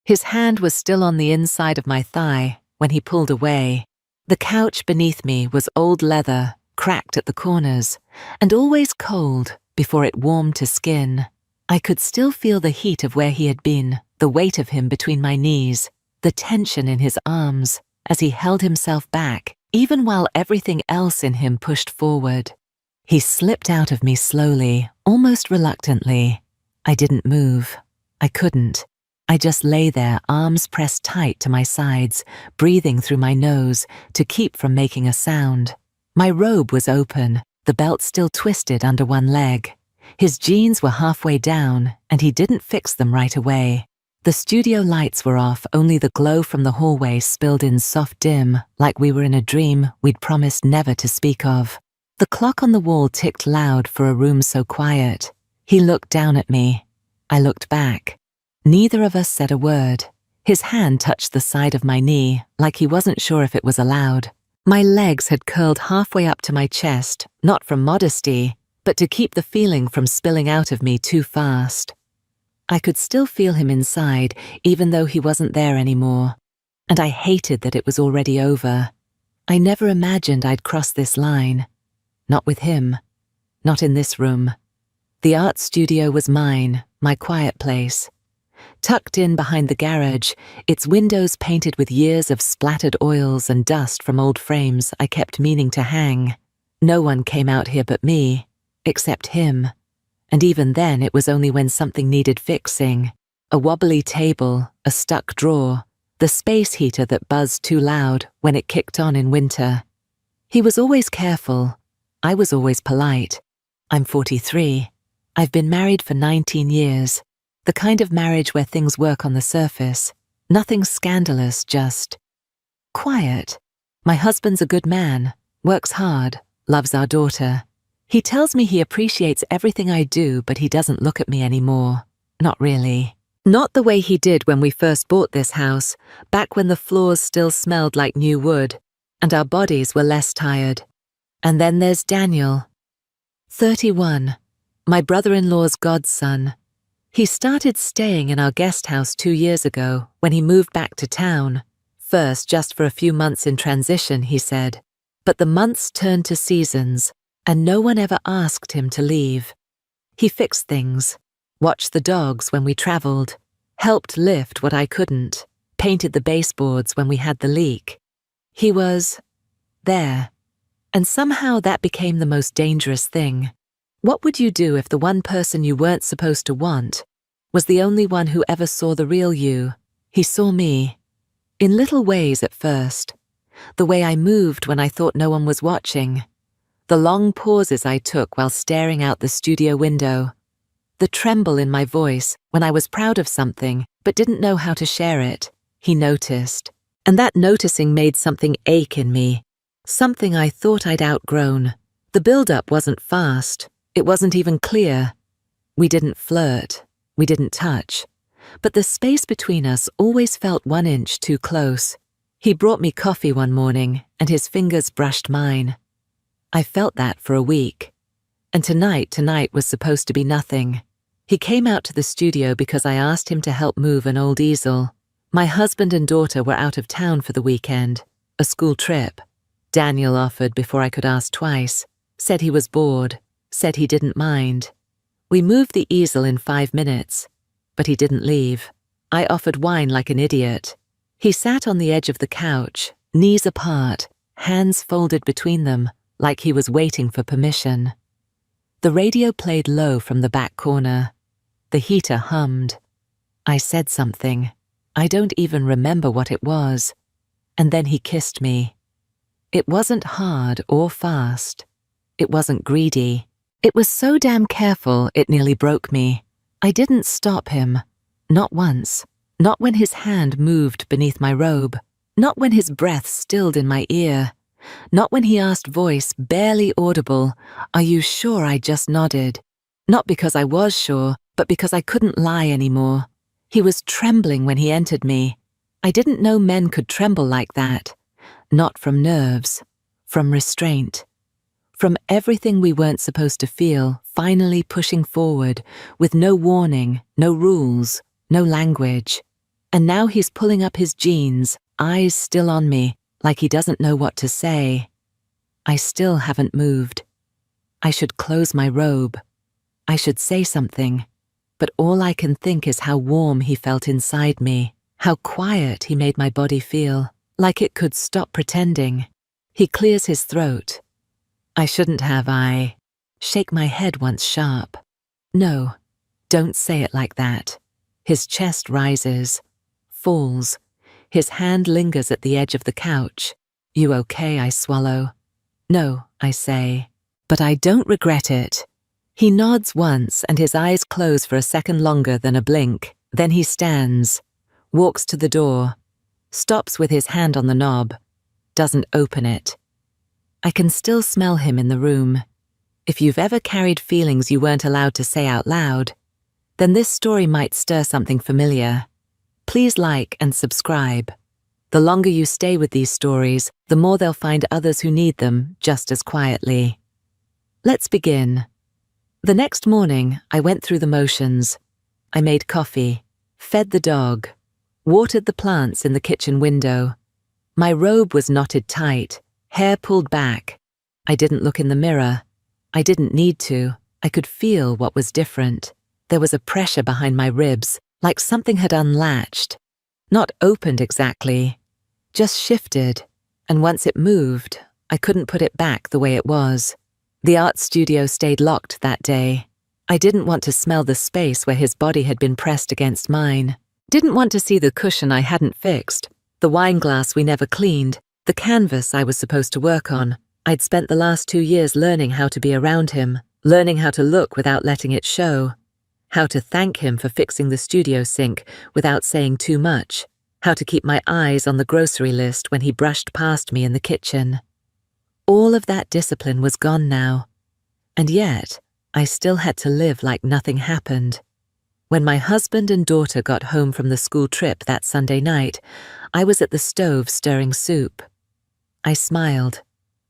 His hand was still on the inside of my thigh when he pulled away. The couch beneath me was old leather, cracked at the corners, and always cold before it warmed to skin. I could still feel the heat of where he had been, the weight of him between my knees, the tension in his arms as he held himself back, even while everything else in him pushed forward. He slipped out of me slowly, almost reluctantly. I didn't move. I couldn't. I just lay there, arms pressed tight to my sides, breathing through my nose to keep from making a sound. My robe was open, the belt still twisted under one leg. His jeans were halfway down, and he didn't fix them right away. The studio lights were off, only the glow from the hallway spilled in soft dim, like we were in a dream we'd promised never to speak of. The clock on the wall ticked loud for a room so quiet. He looked down at me. I looked back. Neither of us said a word. His hand touched the side of my knee, like he wasn't sure if it was allowed. My legs had curled halfway up to my chest, not from modesty, but to keep the feeling from spilling out of me too fast. I could still feel him inside, even though he wasn't there anymore. And I hated that it was already over. I never imagined I'd cross this line. Not with him. Not in this room. The art studio was mine, my quiet place. Tucked in behind the garage, its windows painted with years of splattered oils and dust from old frames I kept meaning to hang. No one came out here but me, except him. And even then it was only when something needed fixing. A wobbly table, a stuck drawer, the space heater that buzzed too loud when it kicked on in winter. He was always careful. I was always polite. I'm 43. I've been married for 19 years. The kind of marriage where things work on the surface. Nothing scandalous, just quiet. My husband's a good man, works hard, loves our daughter. He tells me he appreciates everything I do, but he doesn't look at me anymore. Not really. Not the way he did when we first bought this house, back when the floors still smelled like new wood, and our bodies were less tired. And then there's Daniel. 31. My brother-in-law's godson. He started staying in our guest house 2 years ago when he moved back to town. First, just for a few months in transition, he said. But the months turned to seasons, and no one ever asked him to leave. He fixed things, watched the dogs when we traveled, helped lift what I couldn't, painted the baseboards when we had the leak. He was there. And somehow that became the most dangerous thing. What would you do if the one person you weren't supposed to want was the only one who ever saw the real you? He saw me. In little ways at first. The way I moved when I thought no one was watching. The long pauses I took while staring out the studio window. The tremble in my voice when I was proud of something but didn't know how to share it. He noticed. And that noticing made something ache in me. Something I thought I'd outgrown. The build-up wasn't fast. It wasn't even clear. We didn't flirt. We didn't touch. But the space between us always felt 1 inch too close. He brought me coffee one morning, and his fingers brushed mine. I felt that for a week. And tonight was supposed to be nothing. He came out to the studio because I asked him to help move an old easel. My husband and daughter were out of town for the weekend, a school trip. Daniel offered before I could ask twice, said he was bored, said he didn't mind. We moved the easel in 5 minutes, but he didn't leave. I offered wine like an idiot. He sat on the edge of the couch, knees apart, hands folded between them, like he was waiting for permission. The radio played low from the back corner. The heater hummed. I said something. I don't even remember what it was. And then he kissed me. It wasn't hard or fast. It wasn't greedy. It was so damn careful it nearly broke me. I didn't stop him. Not once. Not when his hand moved beneath my robe. Not when his breath stilled in my ear. Not when he asked, voice barely audible, "Are you sure?" I just nodded. Not because I was sure, but because I couldn't lie anymore. He was trembling when he entered me. I didn't know men could tremble like that. Not from nerves. From restraint. From everything we weren't supposed to feel, finally pushing forward, with no warning, no rules, no language. And now he's pulling up his jeans, eyes still on me, like he doesn't know what to say. I still haven't moved. I should close my robe. I should say something. But all I can think is how warm he felt inside me, how quiet he made my body feel, like it could stop pretending. He clears his throat. I shouldn't have, I shake my head once sharp. No, don't say it like that. His chest rises, falls. His hand lingers at the edge of the couch. You okay, I swallow. No, I say, but I don't regret it. He nods once and his eyes close for a second longer than a blink. Then he stands, walks to the door, stops with his hand on the knob, doesn't open it. I can still smell him in the room. If you've ever carried feelings you weren't allowed to say out loud, then this story might stir something familiar. Please like and subscribe. The longer you stay with these stories, the more they'll find others who need them just as quietly. Let's begin. The next morning, I went through the motions. I made coffee, fed the dog, watered the plants in the kitchen window. My robe was knotted tight, hair pulled back. I didn't look in the mirror. I didn't need to. I could feel what was different. There was a pressure behind my ribs, like something had unlatched. Not opened exactly, just shifted, and once it moved, I couldn't put it back the way it was. The art studio stayed locked that day. I didn't want to smell the space where his body had been pressed against mine. Didn't want to see the cushion I hadn't fixed, the wine glass we never cleaned, the canvas I was supposed to work on. I'd spent the last 2 years learning how to be around him, learning how to look without letting it show, how to thank him for fixing the studio sink without saying too much, how to keep my eyes on the grocery list when he brushed past me in the kitchen. All of that discipline was gone now, and yet I still had to live like nothing happened. When my husband and daughter got home from the school trip that Sunday night, I was at the stove stirring soup. I smiled.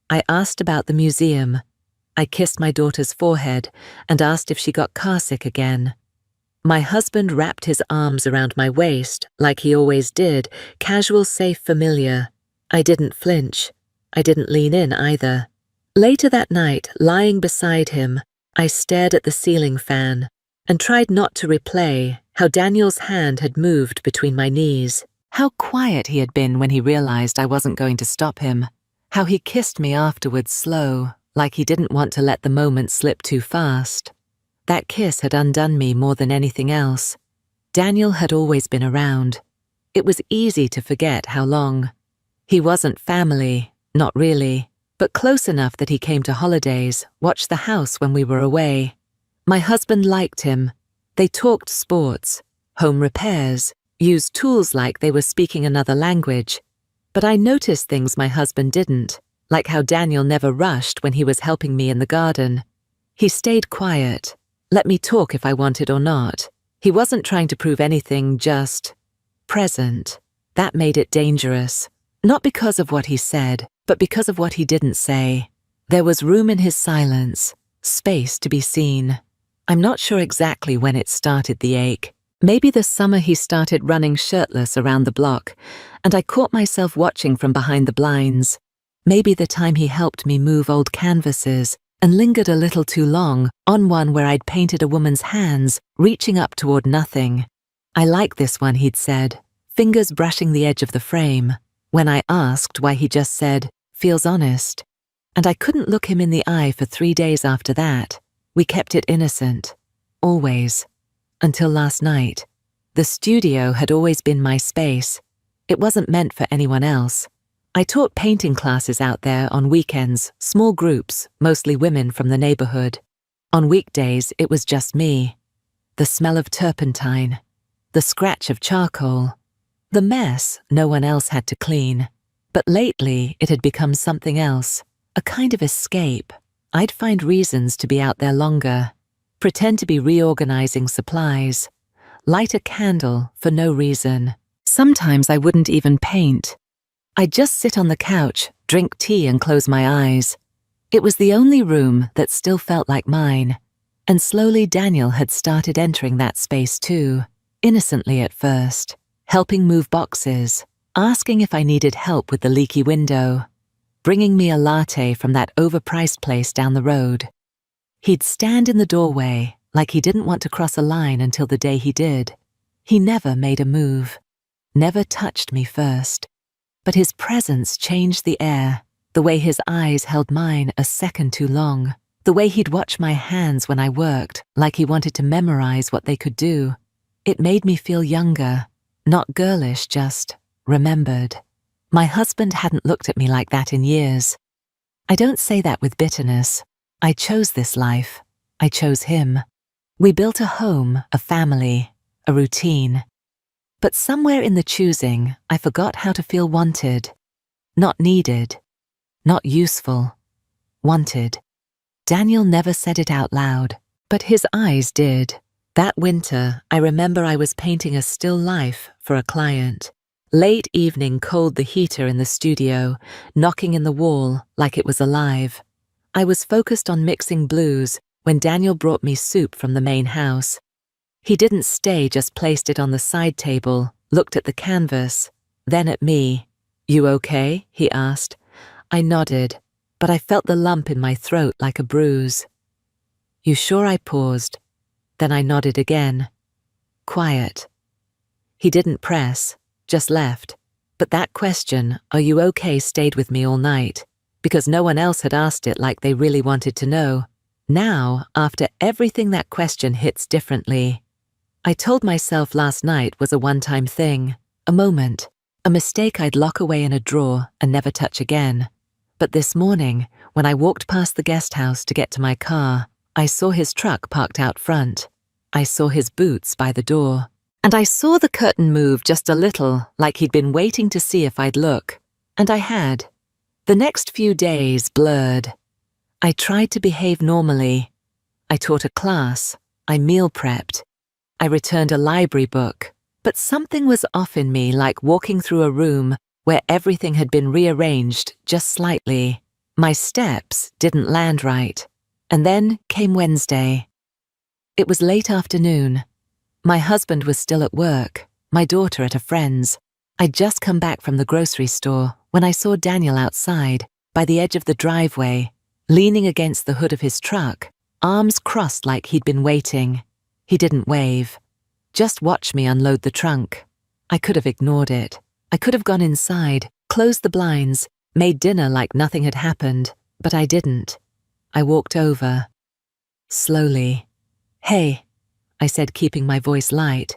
I asked about the museum. I kissed my daughter's forehead and asked if she got carsick again. My husband wrapped his arms around my waist, like he always did, casual, safe, familiar. I didn't flinch. I didn't lean in either. Later that night, lying beside him, I stared at the ceiling fan and tried not to replay how Daniel's hand had moved between my knees, how quiet he had been when he realized I wasn't going to stop him, how he kissed me afterwards slow, like he didn't want to let the moment slip too fast. That kiss had undone me more than anything else. Daniel had always been around. It was easy to forget how long. He wasn't family. Not really, but close enough that he came to holidays, watched the house when we were away. My husband liked him. They talked sports, home repairs, used tools like they were speaking another language. But I noticed things my husband didn't, like how Daniel never rushed when he was helping me in the garden. He stayed quiet, let me talk if I wanted or not. He wasn't trying to prove anything, just present. That made it dangerous. Not because of what he said, but because of what he didn't say. There was room in his silence, space to be seen. I'm not sure exactly when it started, the ache. Maybe the summer he started running shirtless around the block, and I caught myself watching from behind the blinds. Maybe the time he helped me move old canvases and lingered a little too long on one where I'd painted a woman's hands, reaching up toward nothing. I like this one, he'd said, fingers brushing the edge of the frame. When I asked why, he just said, feels honest. And I couldn't look him in the eye for 3 days after that. We kept it innocent. Always. Until last night. The studio had always been my space. It wasn't meant for anyone else. I taught painting classes out there on weekends, small groups, mostly women from the neighborhood. On weekdays, it was just me. The smell of turpentine. The scratch of charcoal. The mess no one else had to clean. But lately, it had become something else, a kind of escape. I'd find reasons to be out there longer, pretend to be reorganizing supplies, light a candle for no reason. Sometimes I wouldn't even paint. I'd just sit on the couch, drink tea and close my eyes. It was the only room that still felt like mine, and slowly Daniel had started entering that space too, innocently at first. helping move boxes, asking if I needed help with the leaky window, bringing me a latte from that overpriced place down the road. He'd stand in the doorway like he didn't want to cross a line until the day he did. He never made a move, never touched me first. But his presence changed the air, the way his eyes held mine a second too long, the way he'd watch my hands when I worked like he wanted to memorize what they could do. It made me feel younger, not girlish, just remembered. My husband hadn't looked at me like that in years. I don't say that with bitterness. I chose this life. I chose him. We built a home, a family, a routine. But somewhere in the choosing, I forgot how to feel wanted. Not needed. Not useful. Wanted. Daniel never said it out loud, but his eyes did. That winter, I remember I was painting a still life for a client. Late evening cold the heater in the studio, knocking in the wall like it was alive. I was focused on mixing blues when Daniel brought me soup from the main house. He didn't stay, just placed it on the side table, looked at the canvas, then at me. "You okay?" he asked. I nodded, but I felt the lump in my throat like a bruise. "You sure?" I paused. Then I nodded again. Quiet. He didn't press, just left. But that question, "Are you okay?" stayed with me all night, because no one else had asked it like they really wanted to know. Now, after everything, that question hits differently. I told myself last night was a one-time thing, a moment, a mistake I'd lock away in a drawer and never touch again. But this morning, when I walked past the guest house to get to my car, I saw his truck parked out front. I saw his boots by the door. And I saw the curtain move just a little, like he'd been waiting to see if I'd look. And I had. The next few days blurred. I tried to behave normally. I taught a class. I meal prepped. I returned a library book. But something was off in me, like walking through a room where everything had been rearranged just slightly. My steps didn't land right. And then came Wednesday. It was late afternoon. My husband was still at work, my daughter at a friend's. I'd just come back from the grocery store when I saw Daniel outside, by the edge of the driveway, leaning against the hood of his truck, arms crossed like he'd been waiting. He didn't wave, just watched me unload the trunk. I could have ignored it. I could have gone inside, closed the blinds, made dinner like nothing had happened, but I didn't. I walked over. Slowly. "Hey," I said, keeping my voice light,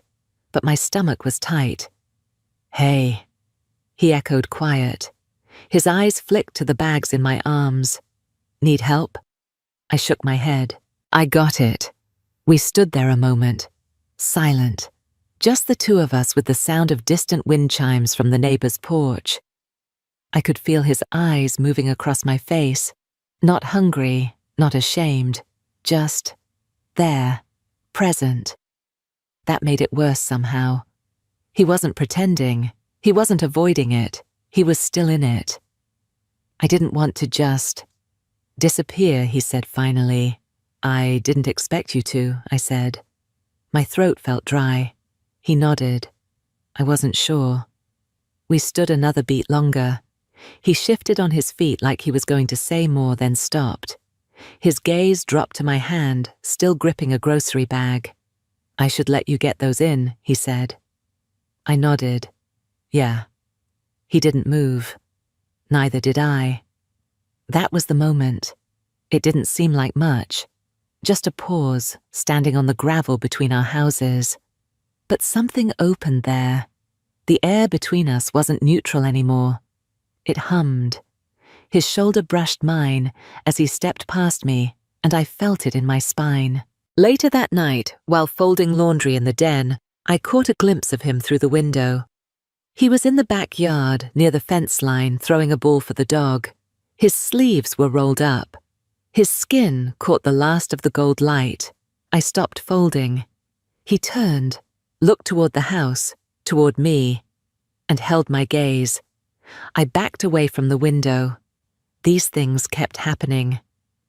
but my stomach was tight. "Hey," he echoed, quiet. His eyes flicked to the bags in my arms. "Need help?" I shook my head. "I got it." We stood there a moment, silent, just the two of us with the sound of distant wind chimes from the neighbor's porch. I could feel his eyes moving across my face, not hungry, not ashamed, just there, present. That made it worse somehow. He wasn't pretending. He wasn't avoiding it. He was still in it. "I didn't want to just disappear," he said finally. "I didn't expect you to," I said. My throat felt dry. He nodded. I wasn't sure. We stood another beat longer. He shifted on his feet like he was going to say more, then stopped. His gaze dropped to my hand, still gripping a grocery bag. "I should let you get those in," he said. I nodded. "Yeah." He didn't move. Neither did I. That was the moment. It didn't seem like much. Just a pause, standing on the gravel between our houses. But something opened there. The air between us wasn't neutral anymore. It hummed. His shoulder brushed mine as he stepped past me, and I felt it in my spine. Later that night, while folding laundry in the den, I caught a glimpse of him through the window. He was in the backyard, near the fence line, throwing a ball for the dog. His sleeves were rolled up. His skin caught the last of the gold light. I stopped folding. He turned, looked toward the house, toward me, and held my gaze. I backed away from the window. These things kept happening.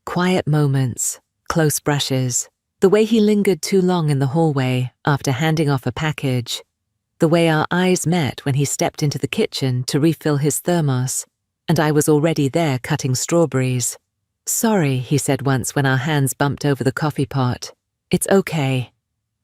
Quiet moments, close brushes, the way he lingered too long in the hallway after handing off a package, the way our eyes met when he stepped into the kitchen to refill his thermos, and I was already there cutting strawberries. "Sorry," he said once when our hands bumped over the coffee pot. "It's okay."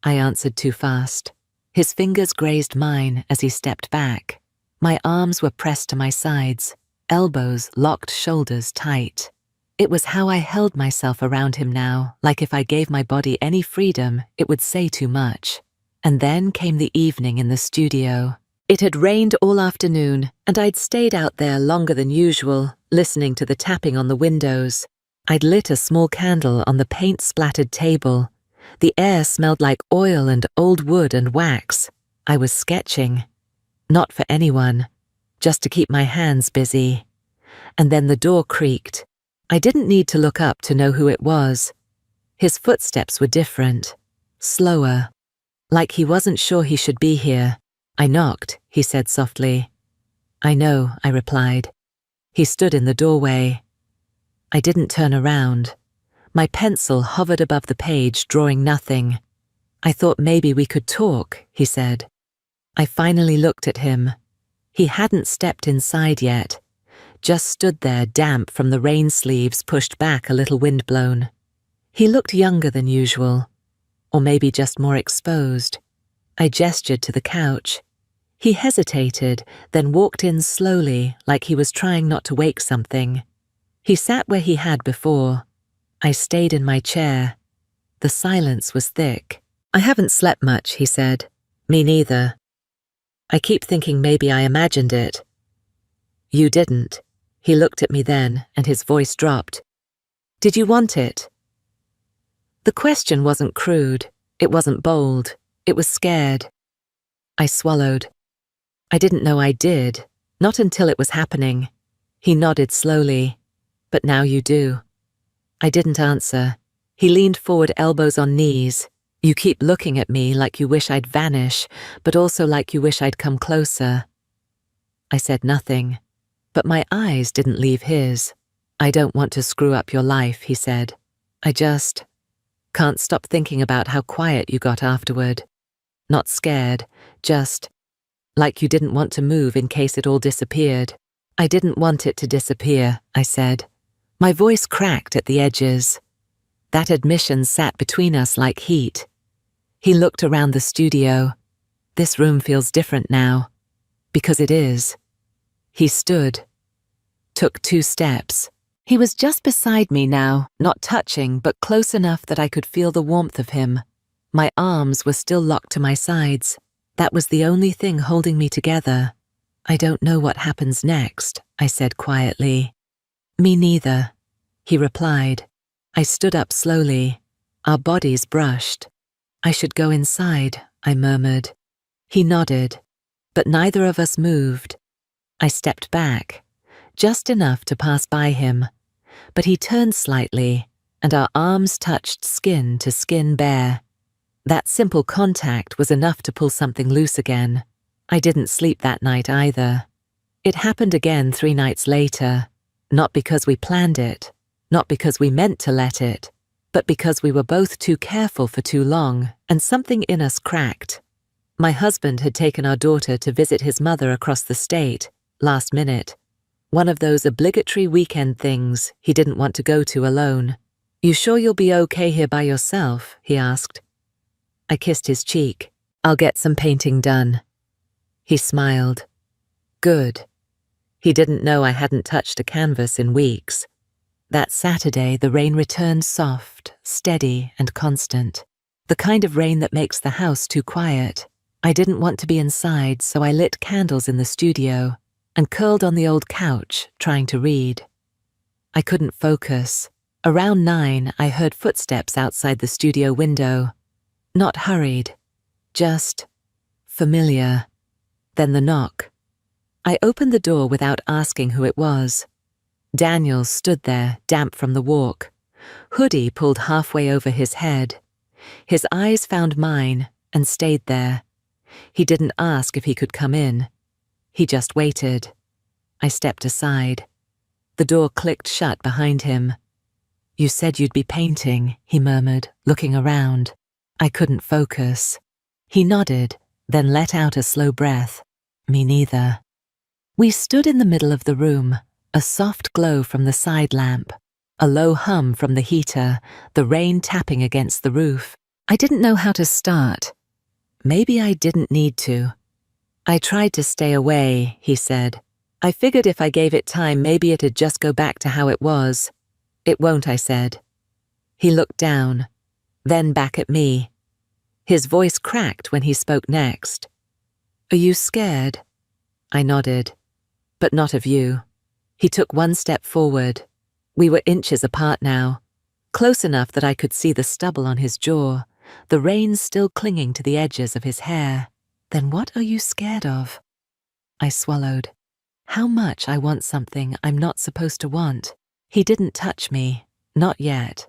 I answered too fast. His fingers grazed mine as he stepped back. My arms were pressed to my sides, elbows locked shoulders tight. It was how I held myself around him now, like if I gave my body any freedom, it would say too much. And then came the evening in the studio. It had rained all afternoon, and I'd stayed out there longer than usual, listening to the tapping on the windows. I'd lit a small candle on the paint-splattered table. The air smelled like oil and old wood and wax. I was sketching. Not for anyone, just to keep my hands busy. And then the door creaked. I didn't need to look up to know who it was. His footsteps were different, slower, like he wasn't sure he should be here. "I knocked," he said softly. "I know," I replied. He stood in the doorway. I didn't turn around. My pencil hovered above the page, drawing nothing. "I thought maybe we could talk," he said. I finally looked at him. He hadn't stepped inside yet, just stood there damp from the rain sleeves pushed back a little windblown. He looked younger than usual, or maybe just more exposed. I gestured to the couch. He hesitated, then walked in slowly, like he was trying not to wake something. He sat where he had before. I stayed in my chair. The silence was thick. "I haven't slept much," he said. "Me neither. I keep thinking maybe I imagined it." "You didn't." He looked at me then, and his voice dropped. "Did you want it?" The question wasn't crude. It wasn't bold. It was scared. I swallowed. "I didn't know I did, not until it was happening." He nodded slowly. "But now you do." I didn't answer. He leaned forward, elbows on knees. "You keep looking at me like you wish I'd vanish, but also like you wish I'd come closer." I said nothing, but my eyes didn't leave his. "I don't want to screw up your life," he said. "I just can't stop thinking about how quiet you got afterward. Not scared, just like you didn't want to move in case it all disappeared." "I didn't want it to disappear," I said. My voice cracked at the edges. That admission sat between us like heat. He looked around the studio. "This room feels different now." "Because it is." He stood, took 2 steps. He was just beside me now, not touching, but close enough that I could feel the warmth of him. My arms were still locked to my sides. That was the only thing holding me together. "I don't know what happens next," I said quietly. "Me neither," he replied. I stood up slowly. Our bodies brushed. "I should go inside," I murmured. He nodded, but neither of us moved. I stepped back, just enough to pass by him, but he turned slightly, and our arms touched skin to skin bare. That simple contact was enough to pull something loose again. I didn't sleep that night either. It happened again 3 nights later, not because we planned it, not because we meant to let it, but because we were both too careful for too long, and something in us cracked. My husband had taken our daughter to visit his mother across the state, last minute. One of those obligatory weekend things he didn't want to go to alone. "You sure you'll be okay here by yourself?" he asked. I kissed his cheek. "I'll get some painting done." He smiled. Good. He didn't know I hadn't touched a canvas in weeks. That Saturday, the rain returned soft, steady, and constant. The kind of rain that makes the house too quiet. I didn't want to be inside, so I lit candles in the studio and curled on the old couch, trying to read. I couldn't focus. Around 9, I heard footsteps outside the studio window. Not hurried, just familiar. Then the knock. I opened the door without asking who it was. Daniel stood there, damp from the walk, hoodie pulled halfway over his head. His eyes found mine and stayed there. He didn't ask if he could come in. He just waited. I stepped aside. The door clicked shut behind him. "You said you'd be painting," he murmured, looking around. I couldn't focus. He nodded, then let out a slow breath. Me neither. We stood in the middle of the room, a soft glow from the side lamp, a low hum from the heater, the rain tapping against the roof. I didn't know how to start. Maybe I didn't need to. I tried to stay away, he said. I figured if I gave it time, maybe it'd just go back to how it was. It won't, I said. He looked down, then back at me. His voice cracked when he spoke next. Are you scared? I nodded. But not of you. He took one step forward. We were inches apart now, close enough that I could see the stubble on his jaw, the reins still clinging to the edges of his hair. Then what are you scared of? I swallowed. How much I want something I'm not supposed to want. He didn't touch me, not yet.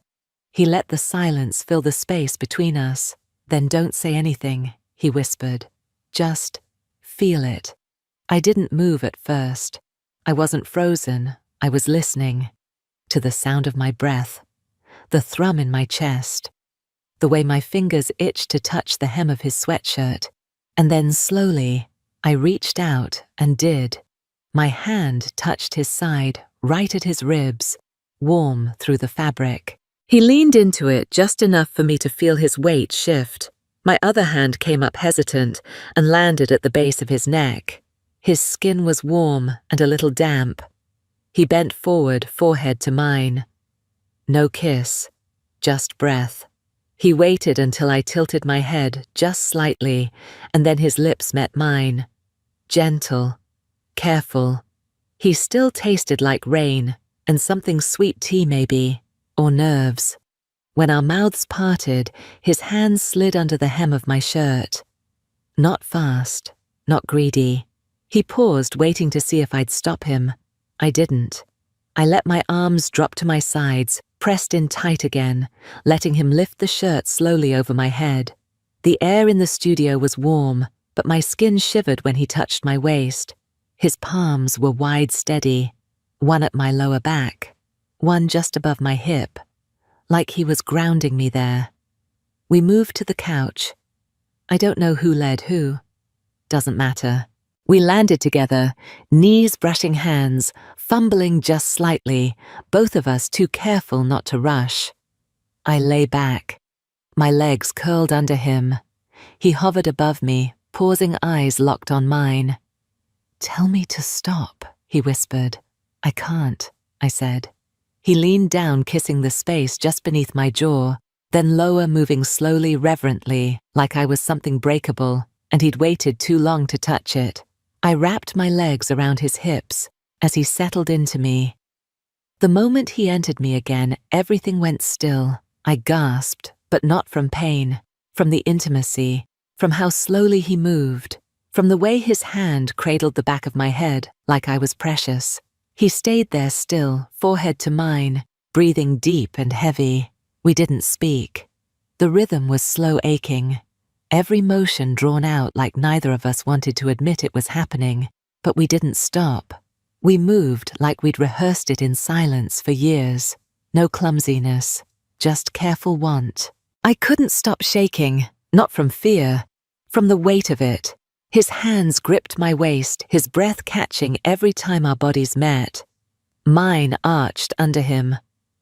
He let the silence fill the space between us. Then don't say anything, he whispered. Just feel it. I didn't move at first. I wasn't frozen. I was listening to the sound of my breath, the thrum in my chest, the way my fingers itched to touch the hem of his sweatshirt. And then slowly, I reached out and did. My hand touched his side, right at his ribs, warm through the fabric. He leaned into it just enough for me to feel his weight shift. My other hand came up hesitant and landed at the base of his neck. His skin was warm and a little damp. He bent forward, forehead to mine. No kiss, just breath. He waited until I tilted my head just slightly, and then his lips met mine. Gentle, careful. He still tasted like rain, and something sweet tea maybe, or nerves. When our mouths parted, his hands slid under the hem of my shirt. Not fast, not greedy. He paused, waiting to see if I'd stop him. I didn't. I let my arms drop to my sides, pressed in tight again, letting him lift the shirt slowly over my head. The air in the studio was warm, but my skin shivered when he touched my waist. His palms were wide, steady, one at my lower back, one just above my hip, like he was grounding me there. We moved to the couch. I don't know who led who. Doesn't matter. We landed together, knees brushing hands, fumbling just slightly, both of us too careful not to rush. I lay back, my legs curled under him. He hovered above me, pausing eyes locked on mine. Tell me to stop, he whispered. I can't, I said. He leaned down, kissing the space just beneath my jaw, then lower, moving slowly, reverently, like I was something breakable, and he'd waited too long to touch it. I wrapped my legs around his hips as he settled into me. The moment he entered me again, everything went still. I gasped, but not from pain, from the intimacy, from how slowly he moved, from the way his hand cradled the back of my head like I was precious. He stayed there still, forehead to mine, breathing deep and heavy. We didn't speak. The rhythm was slow aching, every motion drawn out like neither of us wanted to admit it was happening, but we didn't stop. We moved like we'd rehearsed it in silence for years. No clumsiness, just careful want. I couldn't stop shaking, not from fear, from the weight of it. His hands gripped my waist, his breath catching every time our bodies met. Mine arched under him.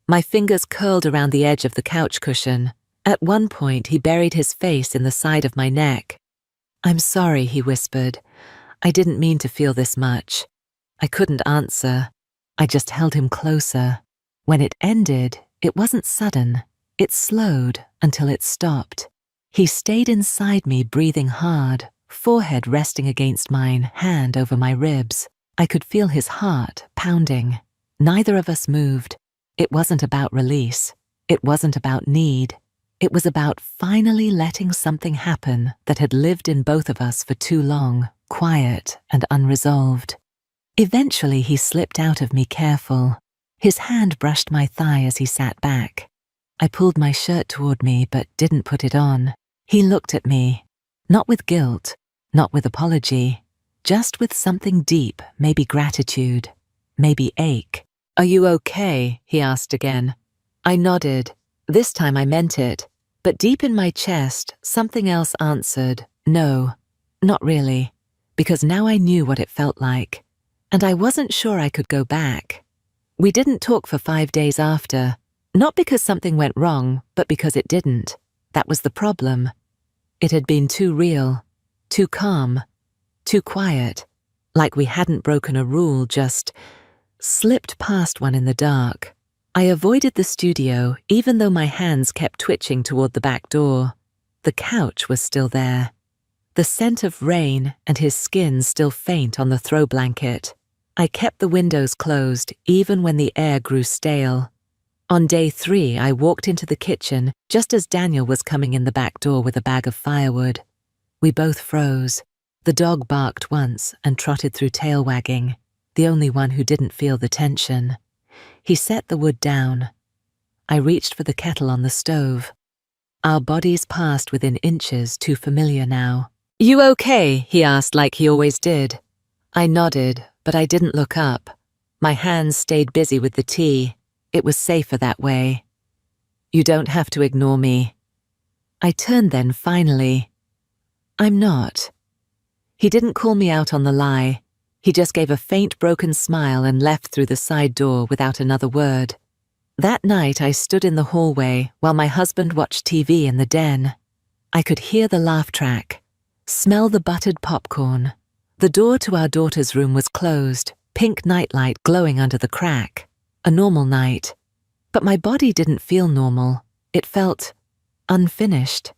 My fingers curled around the edge of the couch cushion. At one point, he buried his face in the side of my neck. I'm sorry, he whispered. I didn't mean to feel this much. I couldn't answer. I just held him closer. When it ended, it wasn't sudden. It slowed until it stopped. He stayed inside me, breathing hard, forehead resting against mine, hand over my ribs. I could feel his heart pounding. Neither of us moved. It wasn't about release. It wasn't about need. It was about finally letting something happen that had lived in both of us for too long, quiet and unresolved. Eventually he slipped out of me, careful. His hand brushed my thigh as he sat back. I pulled my shirt toward me but didn't put it on. He looked at me, not with guilt, not with apology, just with something deep, maybe gratitude, maybe ache. Are you okay? He asked again. I nodded. This time I meant it, but deep in my chest, something else answered, no. Not really, because now I knew what it felt like, and I wasn't sure I could go back. We didn't talk for 5 days after, not because something went wrong, but because it didn't. That was the problem. It had been too real, too calm, too quiet, like we hadn't broken a rule, just slipped past one in the dark. I avoided the studio, even though my hands kept twitching toward the back door. The couch was still there. The scent of rain and his skin still faint on the throw blanket. I kept the windows closed, even when the air grew stale. On day 3, I walked into the kitchen just as Daniel was coming in the back door with a bag of firewood. We both froze. The dog barked once and trotted through tail wagging, the only one who didn't feel the tension. He set the wood down. I reached for the kettle on the stove. Our bodies passed within inches, too familiar now. "You okay?" he asked like he always did. I nodded, but I didn't look up. My hands stayed busy with the tea. It was safer that way. "You don't have to ignore me." I turned then, finally. "I'm not." He didn't call me out on the lie. He just gave a faint, broken smile and left through the side door without another word. That night I stood in the hallway while my husband watched TV in the den. I could hear the laugh track, smell the buttered popcorn. The door to our daughter's room was closed, pink nightlight glowing under the crack. A normal night. But my body didn't feel normal. It felt unfinished.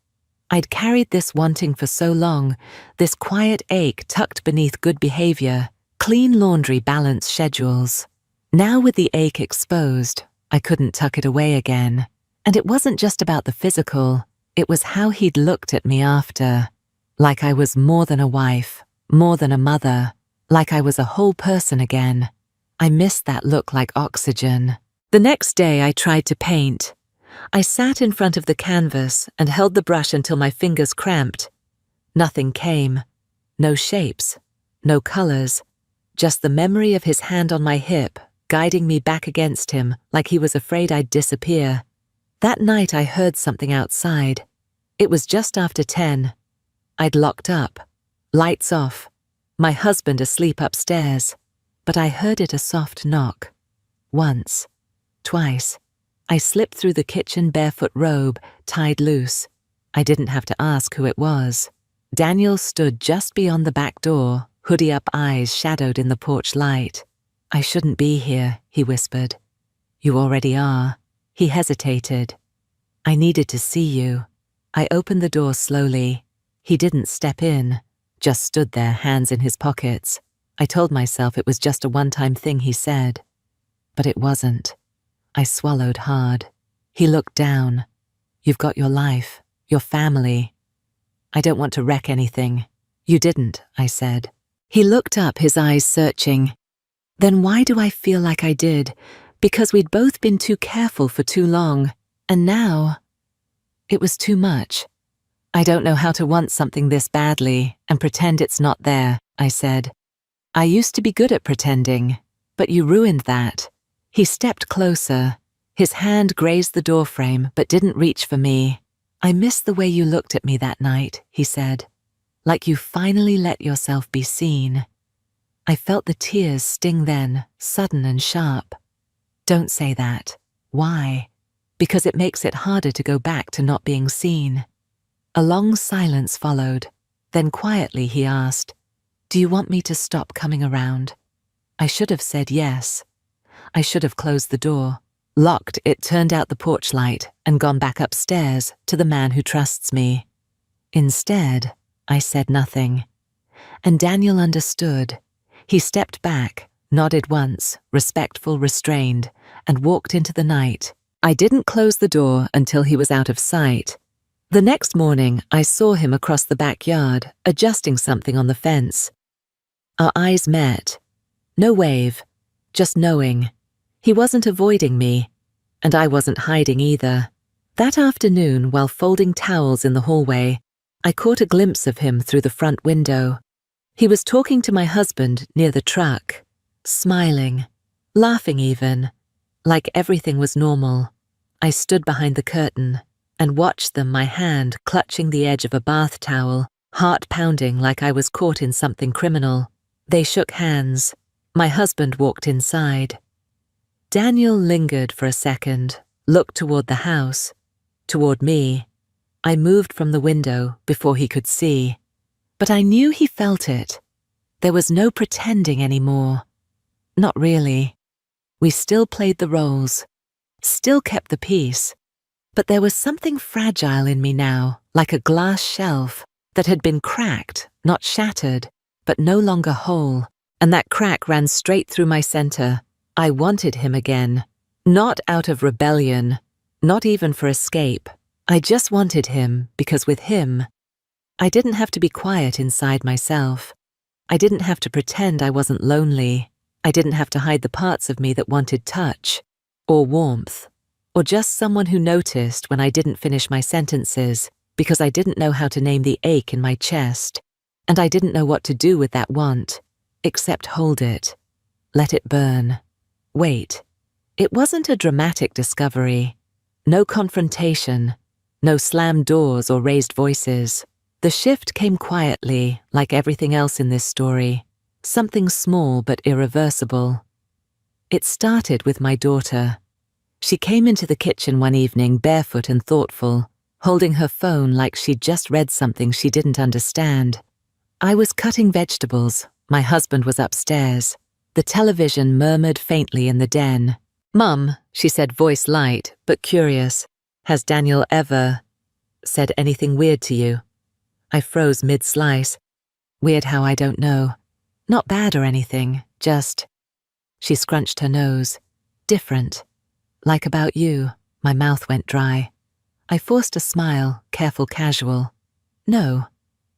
I'd carried this wanting for so long, this quiet ache tucked beneath good behavior, clean laundry, balanced schedules. Now with the ache exposed, I couldn't tuck it away again. And it wasn't just about the physical, it was how he'd looked at me after. Like I was more than a wife, more than a mother, like I was a whole person again. I missed that look like oxygen. The next day I tried to paint. I sat in front of the canvas and held the brush until my fingers cramped. Nothing came. No shapes, no colors, just the memory of his hand on my hip, guiding me back against him like he was afraid I'd disappear. That night I heard something outside. It was just after 10. I'd locked up, lights off, my husband asleep upstairs, but I heard it a soft knock. Once, twice. I slipped through the kitchen barefoot robe, tied loose. I didn't have to ask who it was. Daniel stood just beyond the back door, hoodie-up eyes shadowed in the porch light. "I shouldn't be here," he whispered. "You already are." He hesitated. "I needed to see you." I opened the door slowly. He didn't step in, just stood there, hands in his pockets. I told myself it was just a one-time thing he said. But it wasn't. I swallowed hard. He looked down. "You've got your life, your family." "I don't want to wreck anything." "You didn't," I said. He looked up, his eyes searching. "Then why do I feel like I did? Because we'd both been too careful for too long. And now, it was too much. I don't know how to want something this badly and pretend it's not there," I said. "I used to be good at pretending, but you ruined that." He stepped closer. His hand grazed the doorframe but didn't reach for me. "I missed the way you looked at me that night," he said. "Like you finally let yourself be seen." I felt the tears sting then, sudden and sharp. "Don't say that." "Why?" "Because it makes it harder to go back to not being seen." A long silence followed. Then quietly he asked, "Do you want me to stop coming around?" I should have said yes. I should have closed the door, locked it, turned out the porch light, and gone back upstairs to the man who trusts me. Instead, I said nothing. And Daniel understood. He stepped back, nodded once, respectful, restrained, and walked into the night. I didn't close the door until he was out of sight. The next morning, I saw him across the backyard, adjusting something on the fence. Our eyes met. No wave, just knowing. He wasn't avoiding me, and I wasn't hiding either. That afternoon, while folding towels in the hallway, I caught a glimpse of him through the front window. He was talking to my husband near the truck, smiling, laughing even, like everything was normal. I stood behind the curtain and watched them, my hand clutching the edge of a bath towel, heart pounding like I was caught in something criminal. They shook hands. My husband walked inside. Daniel lingered for a second, looked toward the house, toward me. I moved from the window before he could see. But I knew he felt it. There was no pretending anymore. Not really. We still played the roles, still kept the peace. But there was something fragile in me now, like a glass shelf that had been cracked, not shattered, but no longer whole. And that crack ran straight through my center. I wanted him again. Not out of rebellion, not even for escape. I just wanted him because with him, I didn't have to be quiet inside myself. I didn't have to pretend I wasn't lonely. I didn't have to hide the parts of me that wanted touch, or warmth, or just someone who noticed when I didn't finish my sentences because I didn't know how to name the ache in my chest, and I didn't know what to do with that want, except hold it, let it burn, wait. It wasn't a dramatic discovery. No confrontation, no slammed doors or raised voices. The shift came quietly, like everything else in this story. Something small but irreversible. It started with my daughter. She came into the kitchen one evening barefoot and thoughtful, holding her phone like she'd just read something she didn't understand. I was cutting vegetables. My husband was upstairs. The television murmured faintly in the den. "Mum," she said, voice light but curious, "has Daniel ever said anything weird to you?" I froze mid-slice. Weird how I don't know. Not bad or anything, just... She scrunched her nose. Different. Like about you. My mouth went dry. I forced a smile, careful, casual. No.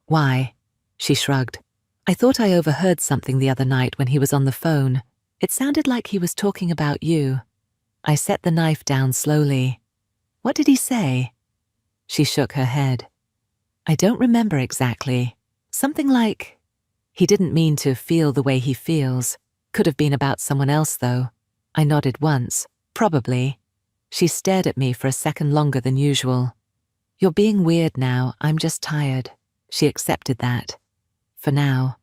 Why? She shrugged. I thought I overheard something the other night when he was on the phone. It sounded like he was talking about you. I set the knife down slowly. What did he say? She shook her head. I don't remember exactly. Something like, he didn't mean to feel the way he feels. Could have been about someone else, though. I nodded once. Probably. She stared at me for a second longer than usual. You're being weird now. I'm just tired. She accepted that. For now.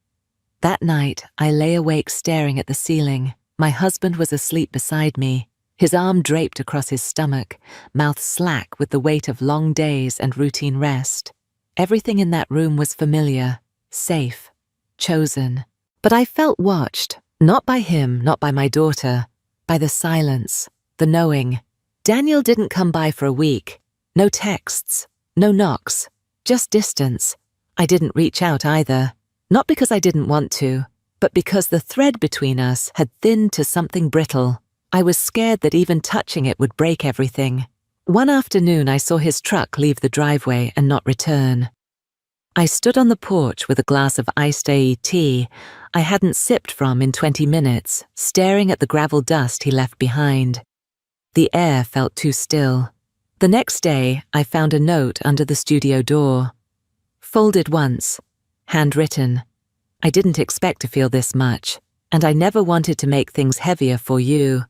That night, I lay awake staring at the ceiling. My husband was asleep beside me, his arm draped across his stomach, mouth slack with the weight of long days and routine rest. Everything in that room was familiar, safe, chosen. But I felt watched, not by him, not by my daughter, by the silence, the knowing. Daniel didn't come by for a week. No texts, no knocks, just distance. I didn't reach out either. Not because I didn't want to, but because the thread between us had thinned to something brittle. I was scared that even touching it would break everything. One afternoon I saw his truck leave the driveway and not return. I stood on the porch with a glass of iced tea I hadn't sipped from in 20 minutes, staring at the gravel dust he left behind. The air felt too still. The next day I found a note under the studio door. Folded once. Handwritten. I didn't expect to feel this much, and I never wanted to make things heavier for you.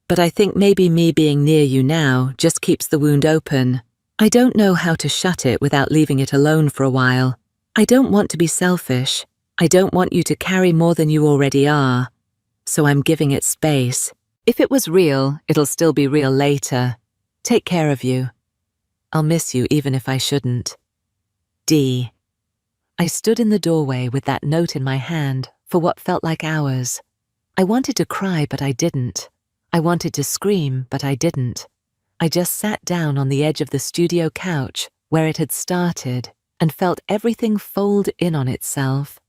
But I think maybe me being near you now just keeps the wound open. I don't know how to shut it without leaving it alone for a while. I don't want to be selfish. I don't want you to carry more than you already are. So I'm giving it space. If it was real, it'll still be real later. Take care of you. I'll miss you even if I shouldn't. D. I stood in the doorway with that note in my hand for what felt like hours. I wanted to cry, but I didn't. I wanted to scream, but I didn't. I just sat down on the edge of the studio couch where it had started and felt everything fold in on itself.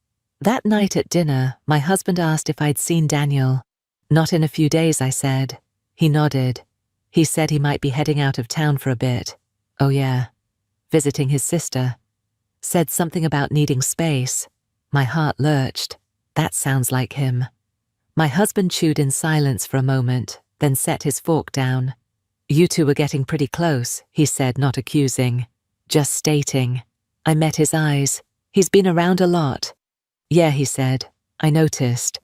That night at dinner, my husband asked if I'd seen Daniel. Not in a few days, I said. He nodded. He said he might be heading out of town for a bit. Oh yeah, visiting his sister. Said something about needing space. My heart lurched. That sounds like him. My husband chewed in silence for a moment, then set his fork down. You two were getting pretty close, he said, not accusing. Just stating. I met his eyes. He's been around a lot. Yeah, he said. I noticed.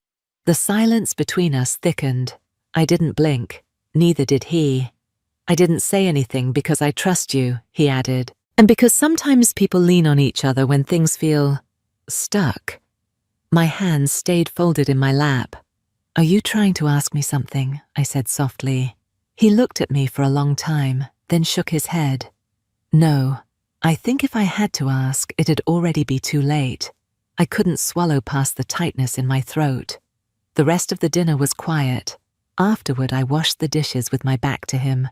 The silence between us thickened. I didn't blink. Neither did he. I didn't say anything because I trust you, he added. And because sometimes people lean on each other when things feel stuck, my hands stayed folded in my lap. "Are you trying to ask me something?" I said softly. He looked at me for a long time, then shook his head. "No, I think if I had to ask, it'd already be too late." I couldn't swallow past the tightness in my throat. The rest of the dinner was quiet. Afterward, I washed the dishes with my back to him.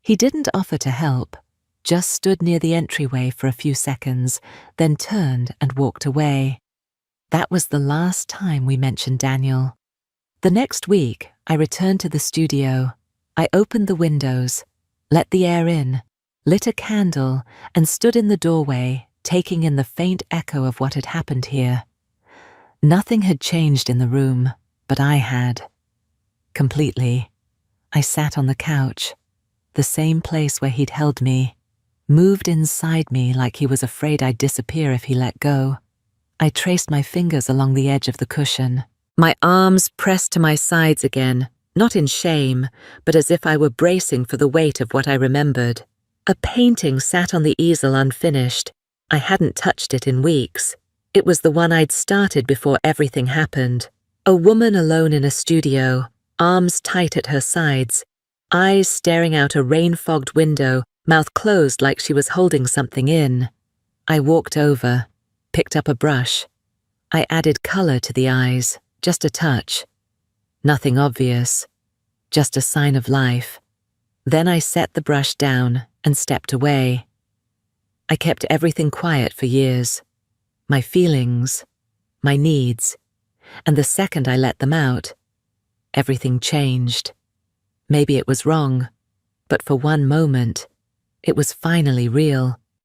He didn't offer to help, just stood near the entryway for a few seconds, then turned and walked away. That was the last time we mentioned Daniel. The next week, I returned to the studio. I opened the windows, let the air in, lit a candle, and stood in the doorway, taking in the faint echo of what had happened here. Nothing had changed in the room, but I had. Completely. I sat on the couch, the same place where he'd held me, moved inside me like he was afraid I'd disappear if he let go. I traced my fingers along the edge of the cushion. My arms pressed to my sides again, not in shame, but as if I were bracing for the weight of what I remembered. A painting sat on the easel unfinished. I hadn't touched it in weeks. It was the one I'd started before everything happened. A woman alone in a studio, arms tight at her sides, eyes staring out a rain-fogged window, mouth closed like she was holding something in. I walked over, picked up a brush. I added color to the eyes, just a touch. Nothing obvious, just a sign of life. Then I set the brush down and stepped away. I kept everything quiet for years. My feelings, my needs, and the second I let them out, everything changed. Maybe it was wrong, but for one moment, it was finally real.